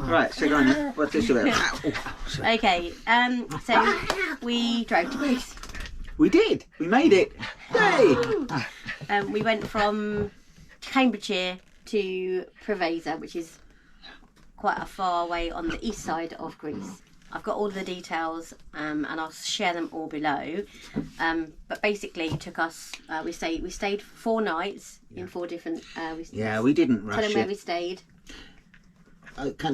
Right, so go on then. What's this about? Okay, so we drove to Greece. We did. We made it. Yay! We went from Cambridgeshire to Preveza, which is quite a far way on the east side of Greece. I've got all the details and I'll share them all below. But basically it took us, we stayed 4 nights in 4 different... we didn't rush Tell them it. where we stayed.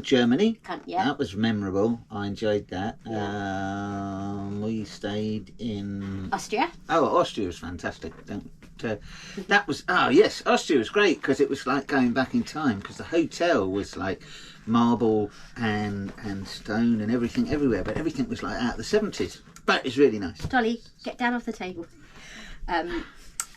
Germany. Yeah. That was memorable. I enjoyed that. We stayed in... Austria. Oh, Austria was fantastic. That was... Oh, yes, Austria was great because it was like going back in time because the hotel was like marble and stone and everything everywhere, but everything was like out of the 70s. But it's really nice. Dolly, get down off the table.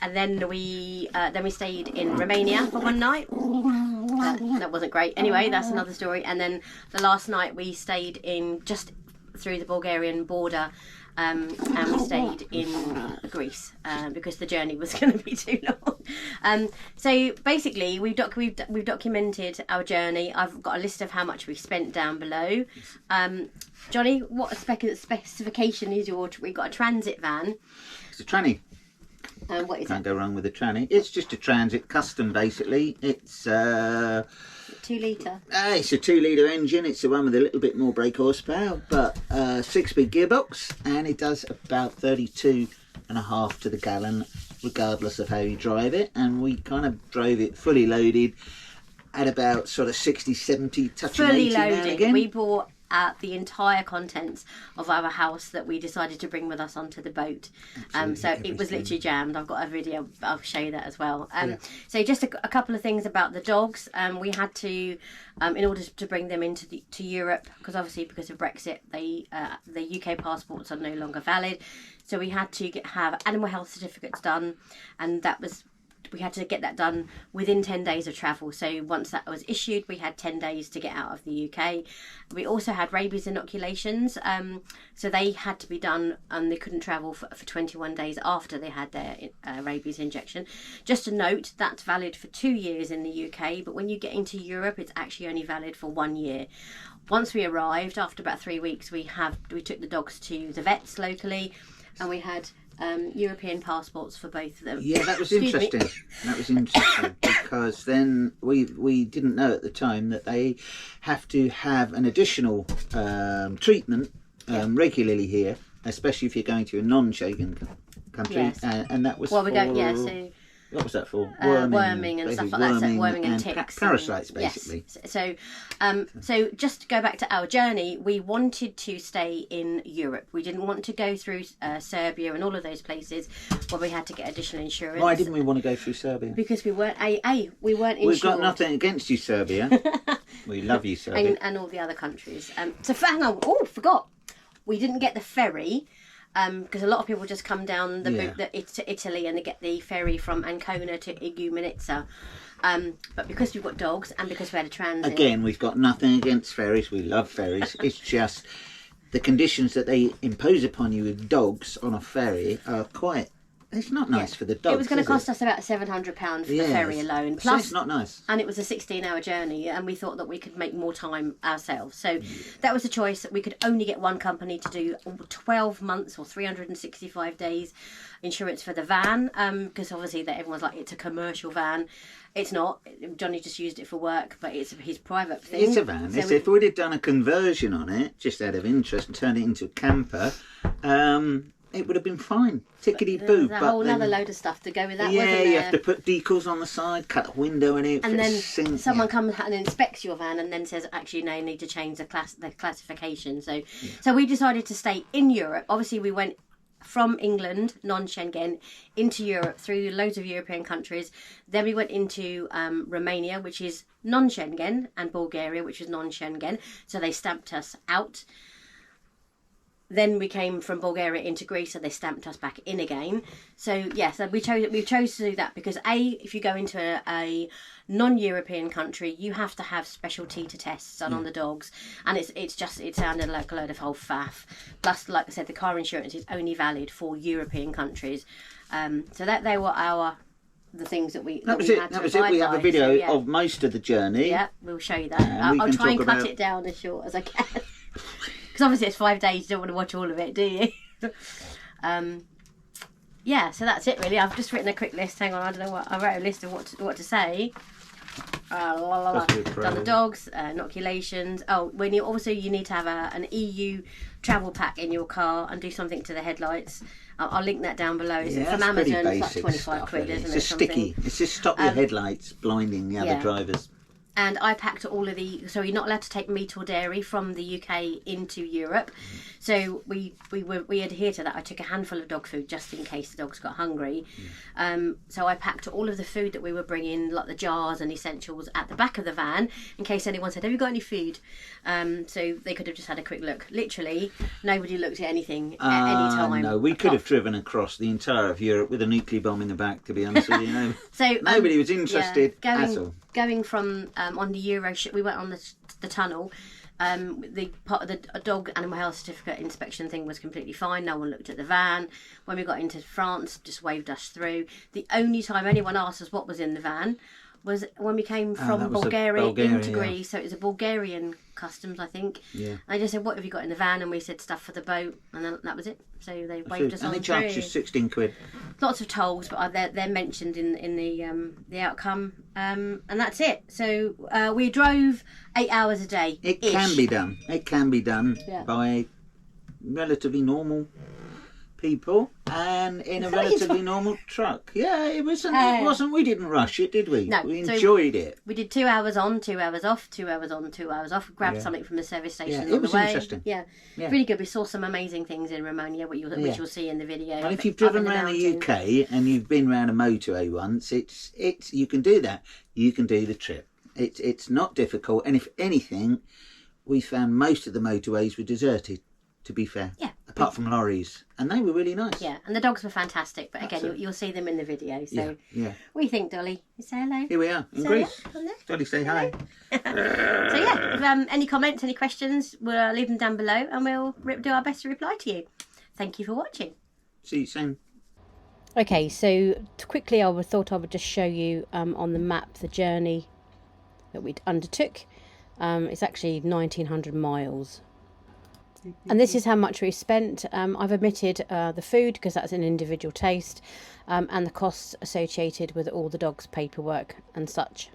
And then we stayed in Romania for 1 night. That wasn't great. Anyway, that's another story. And then the last night we stayed in just through the Bulgarian border, and we stayed in Greece because the journey was going to be too long. So basically, we've documented our journey. I've got a list of how much we spent down below. Johnny, what specification is yours? We've got a transit van. It's a tranny. What is Can't go wrong with a tranny. It's just a transit custom, basically. It's 2 litre. It's a 2 litre engine. It's the one with a little bit more brake horsepower, but 6-speed gearbox, and it does about 32.5 to the gallon, regardless of how you drive it. And we kind of drove it fully loaded at about sort of 60, 70, touching 80 now and again. We bought the entire contents of our house that we decided to bring with us onto the boat. So it was literally jammed. I've got a video, I'll show you that as well. So just a couple of things about the dogs. We had to, in order to bring them to Europe, because obviously because of Brexit, the UK passports are no longer valid. So we had to have animal health certificates done, and we had to get that done within 10 days of travel. So once that was issued, we had 10 days to get out of the UK. We also had rabies inoculations. So they had to be done, and they couldn't travel for 21 days after they had their rabies injection. Just a note, that's valid for 2 years in the UK, but when you get into Europe, it's actually only valid for 1 year. Once we arrived, after about 3 weeks, we took the dogs to the vets locally, and we had European passports for both of them. Yeah, that was interesting. That was interesting because then we didn't know at the time that they have to have an additional treatment regularly here, especially if you're going to a non-Schengen country. Yes. And that was well, we don't. Yeah, so. What was that for? Worming and stuff like that. So worming and ticks. Parasites, basically. Yes. So just to go back to our journey, we wanted to stay in Europe. We didn't want to go through Serbia and all of those places where we had to get additional insurance. Why didn't we want to go through Serbia? Because we weren't we weren't insured. We've got nothing against you, Serbia. We love you, Serbia. And all the other countries. So hang on. Oh, forgot. We didn't get the ferry. Because a lot of people just come down to Italy and they get the ferry from Ancona to Igoumenitsa. But because we've got dogs and because we had a transit... Again, we've got nothing against ferries. We love ferries. It's just the conditions that they impose upon you with dogs on a ferry are quite... It's not nice for the dogs. It was going to cost us about £700 for the ferry alone. Plus, so it's not nice. And it was a 16-hour journey, and we thought that we could make more time ourselves. So that was a choice. That we could only get one company to do 12 months or 365 days insurance for the van, because obviously everyone's like, it's a commercial van. It's not. Johnny just used it for work, but it's his private thing. It's a van. So if we'd have done a conversion on it, just out of interest, and turned it into a camper... it would have been fine. Tickety-boo. There's a whole other load of stuff to go with that, wasn't there? Yeah, you have to put decals on the side, cut a window in it. And then someone comes and inspects your van and then says, actually, no, you need to change the classification. So we decided to stay in Europe. Obviously, we went from England, non-Schengen, into Europe through loads of European countries. Then we went into Romania, which is non-Schengen, and Bulgaria, which is non-Schengen. So they stamped us out. Then we came from Bulgaria into Greece, so they stamped us back in again. So yes, we chose to do that because if you go into a non-European country, you have to have special teeter tests done on the dogs, and it sounded like a load of whole faff. Plus, like I said, the car insurance is only valid for European countries. So that they were the things that we That was we it. had to That was it. abide We have by. a video So, yeah. of most of the journey. Yeah, we'll show you that. And we I'll can try and talk cut about- it down as short as I can. Because obviously it's 5 days, you don't want to watch all of it, do you? Yeah, so that's it really. I've just written a quick list. Hang on, I don't know what... I wrote a list of what to say. Done the dogs, inoculations. Oh, when you need to have an EU travel pack in your car and do something to the headlights. I'll link that down below. It's from that's pretty Amazon. It's like basic 25 stuff, quid, really. isn't It's it? just sticky. It's just stop your headlights blinding the other drivers. And I packed all of the... So you're not allowed to take meat or dairy from the UK into Europe. So we adhere to that. I took a handful of dog food just in case the dogs got hungry. So I packed all of the food that we were bringing, like the jars and essentials, at the back of the van in case anyone said, have you got any food? So they could have just had a quick look. Literally, nobody looked at anything at any time. No, we could have driven across the entire of Europe with a nuclear bomb in the back, to be honest with you. So nobody was interested at all. Going from on the Euro ship, we went on the tunnel. The dog animal health certificate inspection thing was completely fine. No one looked at the van. When we got into France, just waved us through. The only time anyone asked us what was in the van was when we came from Bulgaria into Greece. So it was a Bulgarian customs, I think. Yeah. They just said, what have you got in the van? And we said stuff for the boat, and then that was it. So they waved us on through. And they charged you 16 quid. Lots of tolls, but they're mentioned in the outcome, and that's it. So we drove 8 hours a day. It can be done. It can be done by relatively normal people and in a relatively normal truck. Yeah, it wasn't. It wasn't. We didn't rush it, did we? No, we enjoyed it. We did 2 hours on, 2 hours off, 2 hours on, 2 hours off. Grabbed something from the service station on it was the way. interesting. Yeah, really good. We saw some amazing things in Romania, which you'll see in the video. Well, if you've driven around the UK and you've been around a motorway once, it's you can do that. You can do the trip. It's not difficult, and if anything, we found most of the motorways were deserted. To be fair, apart from lorries, and they were really nice. Yeah, and the dogs were fantastic. But again, you'll see them in the video. So, what do you think, Dolly? You say hello. Here we are in Greece. Dolly, say hi. So if any comments, any questions, we'll leave them down below, and we'll do our best to reply to you. Thank you for watching. See you soon. Okay, so quickly, I thought I would just show you on the map the journey that we undertook. It's actually 1,900 miles. And this is how much we spent. I've omitted the food because that's an individual taste, and the costs associated with all the dogs' paperwork and such.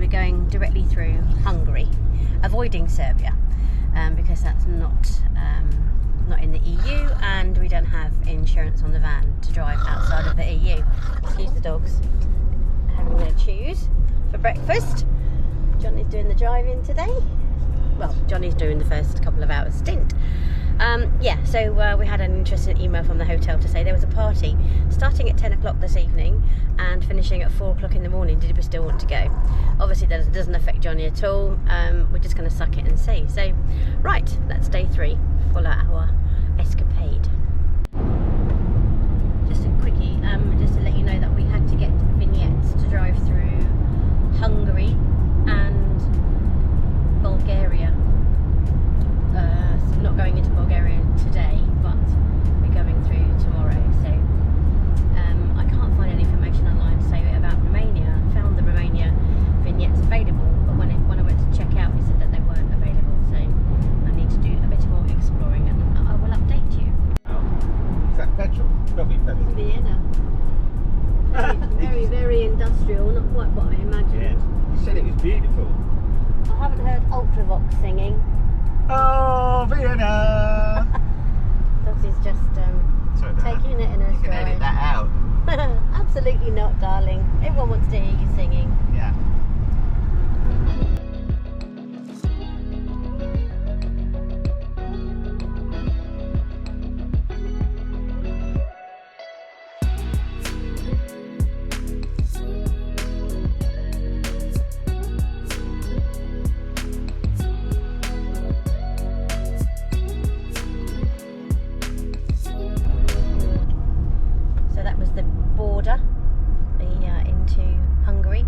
be going directly through Hungary, avoiding Serbia, because that's not in the EU, and we don't have insurance on the van to drive outside of the EU. Excuse the dogs having their chews for breakfast. Johnny's doing the driving today. Well, Johnny's doing the first couple of hours stint. So we had an interesting email from the hotel to say there was a party starting at 10 o'clock this evening and finishing at 4 o'clock in the morning. Did we still want to go? Obviously that doesn't affect Johnny at all. We're just going to suck it and see. So, right, that's day 3 for our escapade. Just a quickie, just to let you know that we had to get vignettes to drive through Hungary and Bulgaria. So not going into Bulgaria today, but we're going through tomorrow. So I can't find any information online to say about Romania. I found the Romania vignettes available, but when I went to check out, it said that they weren't available. So I need to do a bit more exploring, and I will update you. Is that petrol? Probably petrol. Vienna. Very, very industrial. Not quite what I imagined. Yeah. You said it was beautiful. I haven't heard Ultravox singing. Oh, Vienna! Dogs is just taking it in a stride. You can edit that out. Absolutely not, darling. Everyone wants to hear you singing. Yeah. Into Hungary.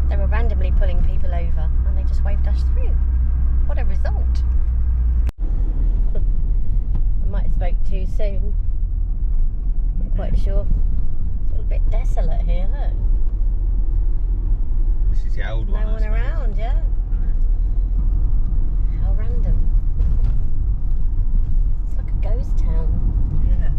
They were randomly pulling people over and they just waved us through. What a result. I might have spoke too soon. I'm quite sure. It's a little bit desolate here, look. This is the old one. No one around, yeah. How random. It's like a ghost town. Yeah.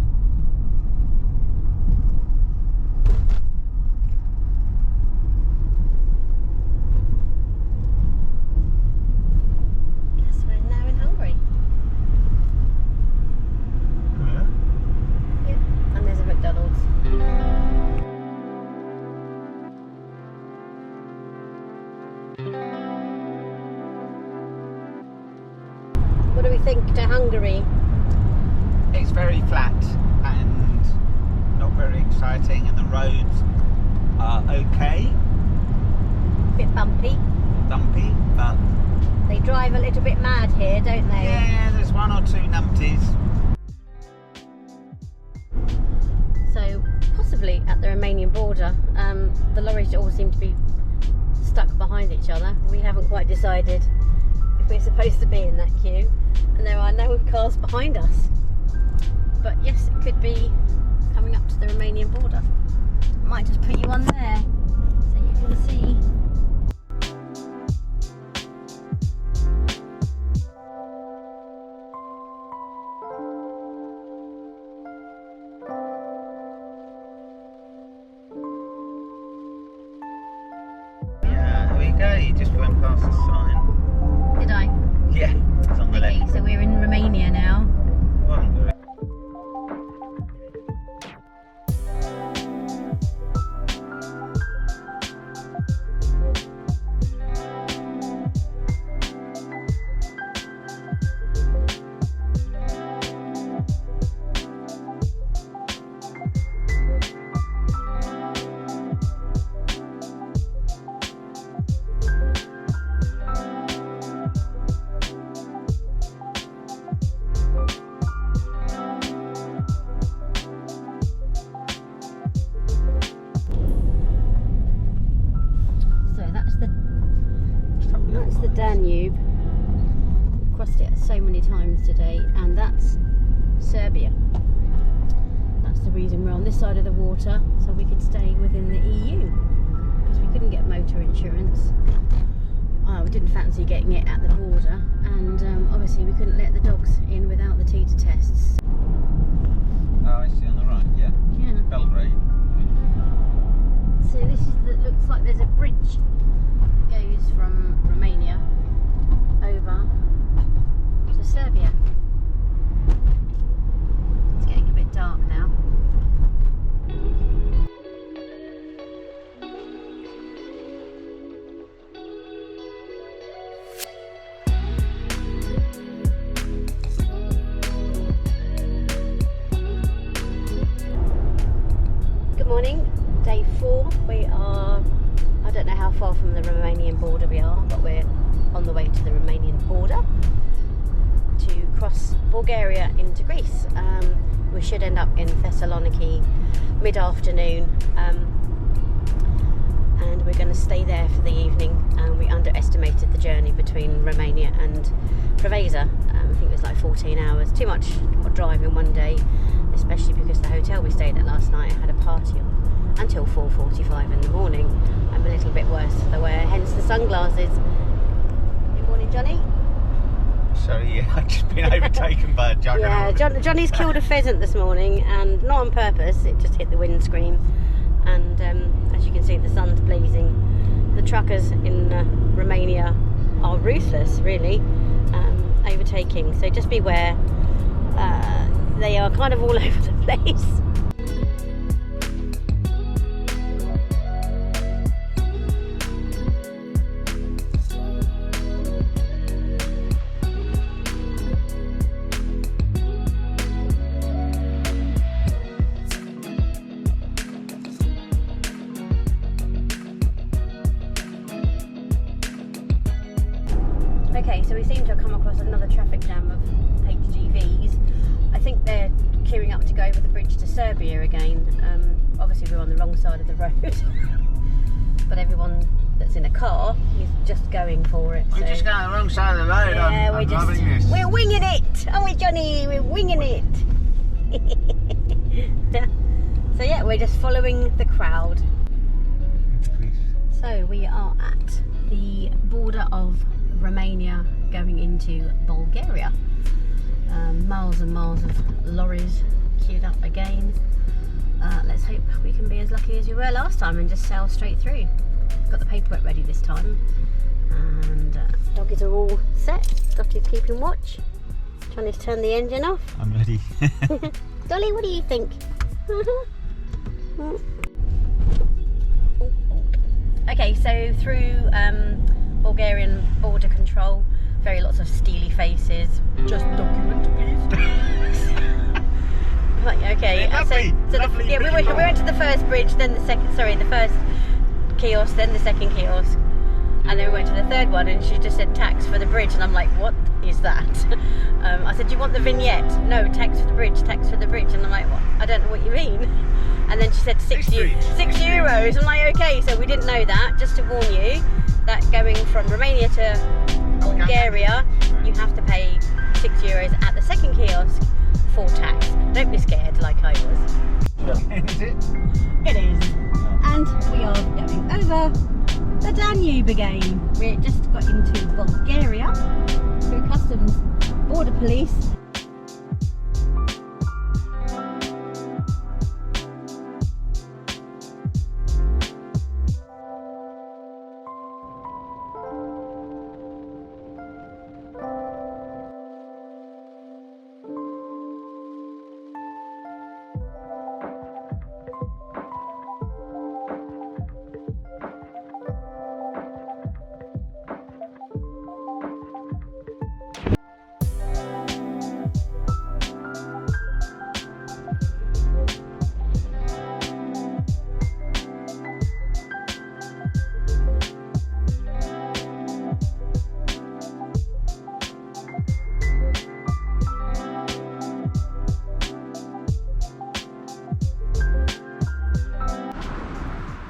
What do we think to Hungary? It's very flat and not very exciting, and the roads are okay. Bit bumpy. Bumpy, but they drive a little bit mad here, don't they? yeah, there's one or two numpties. So possibly at the Romanian border, the lorries all seem to be stuck behind each other. We haven't quite decided if we're supposed to be in that queue, and there are no cars behind us. But yes, it could be coming up to the Romanian border. Might just put you on there so you can see. You just went past the sign. Did I? Yeah, it's on the Okay, left. so we're in Romania now. That's the Danube. We've crossed it so many times today, and that's Serbia. That's the reason we're on this side of the water, so we could stay within the EU, because we couldn't get motor insurance. We didn't fancy getting it at the border, and obviously we couldn't let the dogs in without the teeter tests. Oh, I see, on the right, yeah. Yeah. Belgrade. So this is looks like there's a bridge that goes from Romania over to Serbia. It's getting a bit dark now. Good morning, day 4. We are, I don't know how far from the Romanian border we are, but we're on the way to the Romanian border to cross Bulgaria into Greece. We should end up in Thessaloniki mid-afternoon, and we're going to stay there for the evening. We underestimated the journey between Romania and Preveza. I think it was like 14 hours, too much drive in one day, especially because the hotel we stayed at last night had a party on until 4:45 in the morning. I'm a little bit worse for the wear, hence the sunglasses. Good morning, Johnny. Sorry, yeah, I've just been overtaken by a juggernaut. Yeah, Johnny's killed a pheasant this morning, and not on purpose, it just hit the windscreen. And as you can see, the sun's blazing. The truckers in Romania are ruthless, really, overtaking. So just beware. They are kind of all over the place. Okay, so we seem to have come across another traffic jam of HGVs. I think they're queuing up to go over the bridge to Serbia again. Obviously we're on the wrong side of the road, but everyone that's in a car is just going for it. We're just going the wrong side of the road. Yeah, I'm loving this. we're winging it, aren't we, Johnny? We're winging it. So yeah, we're just following the crowd. So we are at the border of Romania going into Bulgaria. Miles and miles of lorries queued up again. Let's hope we can be as lucky as we were last time and just sail straight through. Got the paperwork ready this time, and doggies are all set. Dotty's keeping watch. Trying to turn the engine off. I'm ready. Dolly, what do you think? Okay, so through Bulgarian border control, very lots of steely faces. Just document, please. Like, okay, we went to the first bridge, then the first kiosk, then the second kiosk, and then we went to the third one, and she just said tax for the bridge, and I'm like, what is that? I said, do you want the vignette? No, tax for the bridge, tax for the bridge, and I'm like, what? I don't know what you mean. And then she said €6. I'm like, okay, so we didn't know that. Just to warn you that going from Romania to Bulgaria, you have to pay €6 at the second kiosk for tax. Don't be scared like I was. Is it? It is. And we are going over the Danube again. We just got into Bulgaria through customs, border police.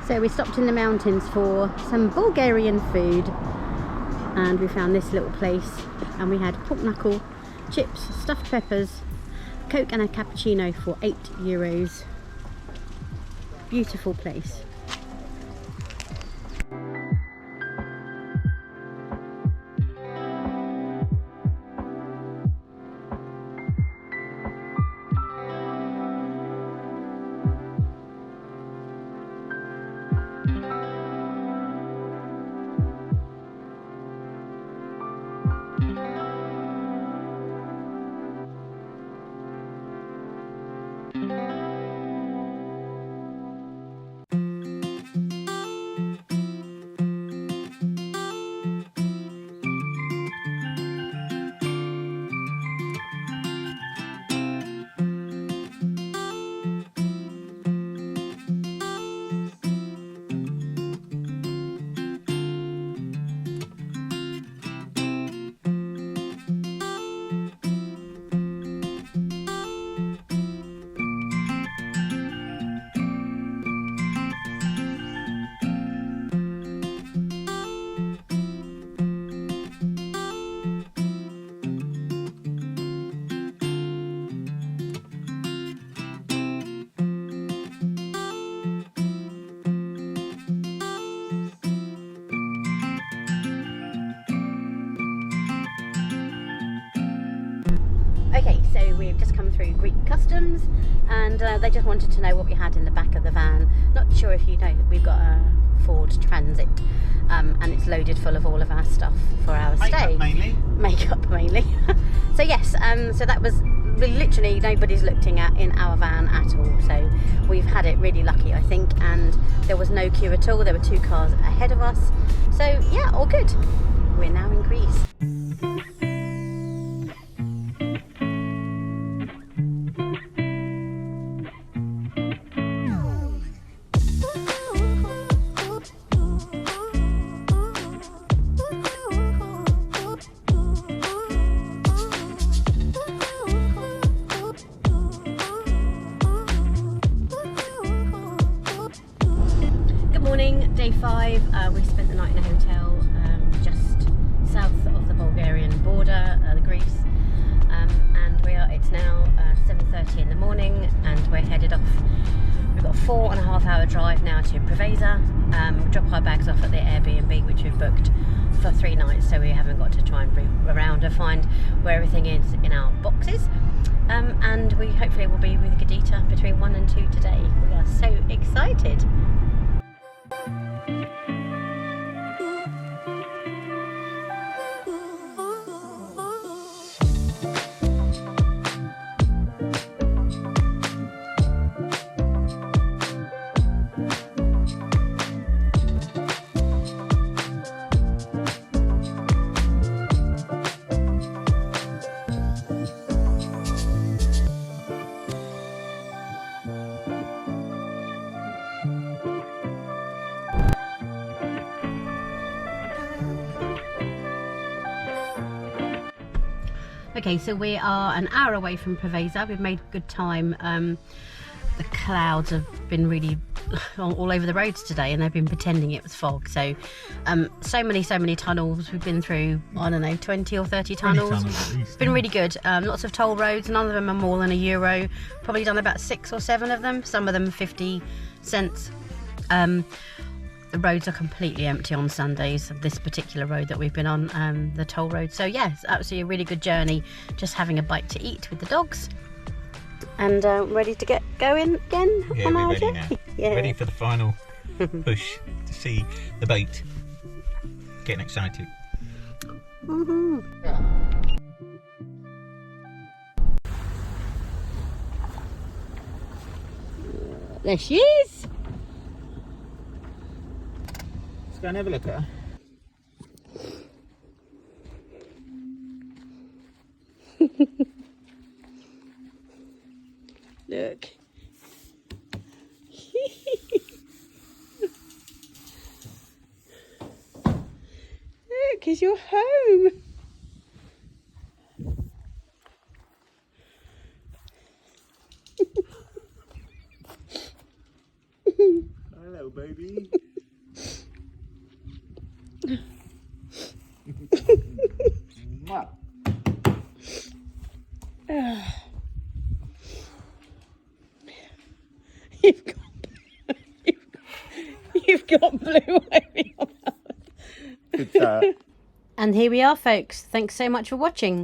So we stopped in the mountains for some Bulgarian food, and we found this little place, and we had pork knuckle, chips, stuffed peppers, Coke and a cappuccino for €8. Beautiful place. Okay, so we've just come through Greek customs, and they just wanted to know what we had in the back of the van. Not sure if you know, we've got a Ford Transit, and it's loaded full of all of our stuff for our stay. Makeup mainly. So yes, so that was literally nobody's looked in our van at all. So we've had it really lucky, I think, and there was no queue at all. There were 2 cars ahead of us. So yeah, all good. We're now in Greece. Day 5, we spent the night in a hotel just south of the Bulgarian border, the Greece, and it's now 7:30 in the morning, and we're headed off. We've got a 4.5 hour drive now to Preveza. Drop our bags off at the Airbnb, which we've booked for 3 nights, so we haven't got to try and route around to find where everything is in our boxes. And we hopefully will be with Gadita between 1 and 2 today. We are so excited. Okay, so we are an hour away from Preveza. We've made good time. The clouds have been really all over the roads today, and they've been pretending it was fog. So so many tunnels. We've been through, I don't know, 20 or 30 tunnels. It's been really good. Lots of toll roads. None of them are more than €1. Probably done about 6 or 7 of them. Some of them 50 cents. The roads are completely empty on Sundays, this particular road that we've been on, the toll road. So yeah, it's absolutely a really good journey, just having a bite to eat with the dogs. And ready to get going again on our journey. Now. Yeah. Ready for the final push to see the boat. Getting excited. Mm-hmm. There she is. Let's go and have a look at her. Look. Look, it's your home. Hello, baby. You've got blue over your mouth. Good. And here we are, folks. Thanks so much for watching.